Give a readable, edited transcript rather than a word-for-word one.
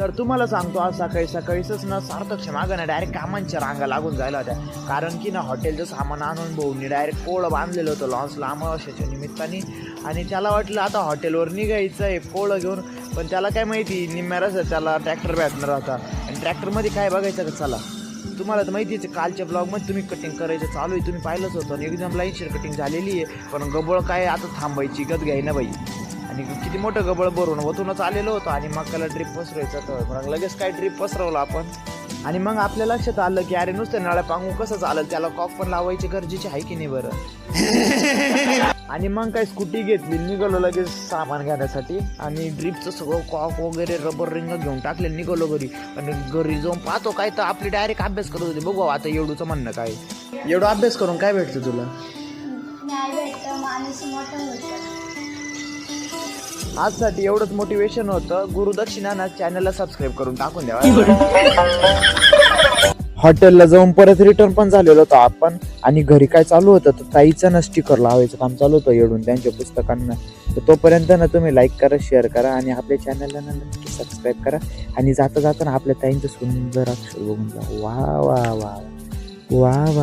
तर तुम्हाला सांगतो आज सकाळी सकाळीच ना सार्थकच्या मागं ना डायरेक्ट कामांच्या रांगा लागून जायला होत्या. कारण की ना हॉटेलचं सामान आणून भाऊनी डायरेक्ट कोळं बांधलेलं होतं लॉन्सला अमावस्येच्या निमित्ताने. आणि त्याला वाटलं आता हॉटेलवर निघायचं आहे कोळं घेऊन, पण त्याला काय माहिती निम्म्या रस्त्यात त्याला ट्रॅक्टर भेटणार होता. आणि ट्रॅक्टरमध्ये काय बघायचं का, चला तुम्हाला तर माहितीच आहे कालच्या ब्लॉगमध्ये तुम्ही कटिंग करायचं चालू आहे, तुम्ही पाहिलंच होतं. आणि एकदम लाईनशीर कटिंग झालेली आहे, पण गबळ काय आता थांबायची गत घ्याय ना बाई. आणि किती मोठं गबळ भरून वतूनच आलेलं होतं. आणि मग त्याला ड्रीप पसरायचं तर मग लगेच काय ड्रीप पसरवलं आपण. आणि मग आपल्या लक्षात आलं की अरे नुसतं नळ्या पांगू कसं चालेल, त्याला कॉक पण लावायची गरजेची आहे की नाही बरं. आणि मग काय स्कूटी घेतली, निघालो लगेच सामान घेण्यासाठी. आणि ड्रीपचं सगळं कॉक वगैरे रबर रिंग घेऊन टाकले, निघालो घरी. आणि घरी जाऊन पाहतो काय तर आपली डायरेक्ट अभ्यास करत होते. बघू आता येडूचं म्हणणं काय, एवढं अभ्यास करून काय भेटतं तुला? आजसाठी एवढंच मोटिवेशन होतं. गुरुदक्षिणा ना चॅनलला सबस्क्राईब करून टाकून द्यावा. हॉटेलला जाऊन परत रिटर्न पण झालेलो होतो आपण. आणि घरी काय चालू होतं तर ताईचं ना स्टिकर लावायचं काम चालू होतं येडून त्यांच्या पुस्तकांना. तर तोपर्यंत ना तुम्ही लाईक करा, शेअर करा आणि आपल्या चॅनलला ना नक्की सबस्क्राईब करा. आणि जाता जाता ना आपल्या ताईंचं सुंदर अक्षर बघून जा. वा वा वा वा वा.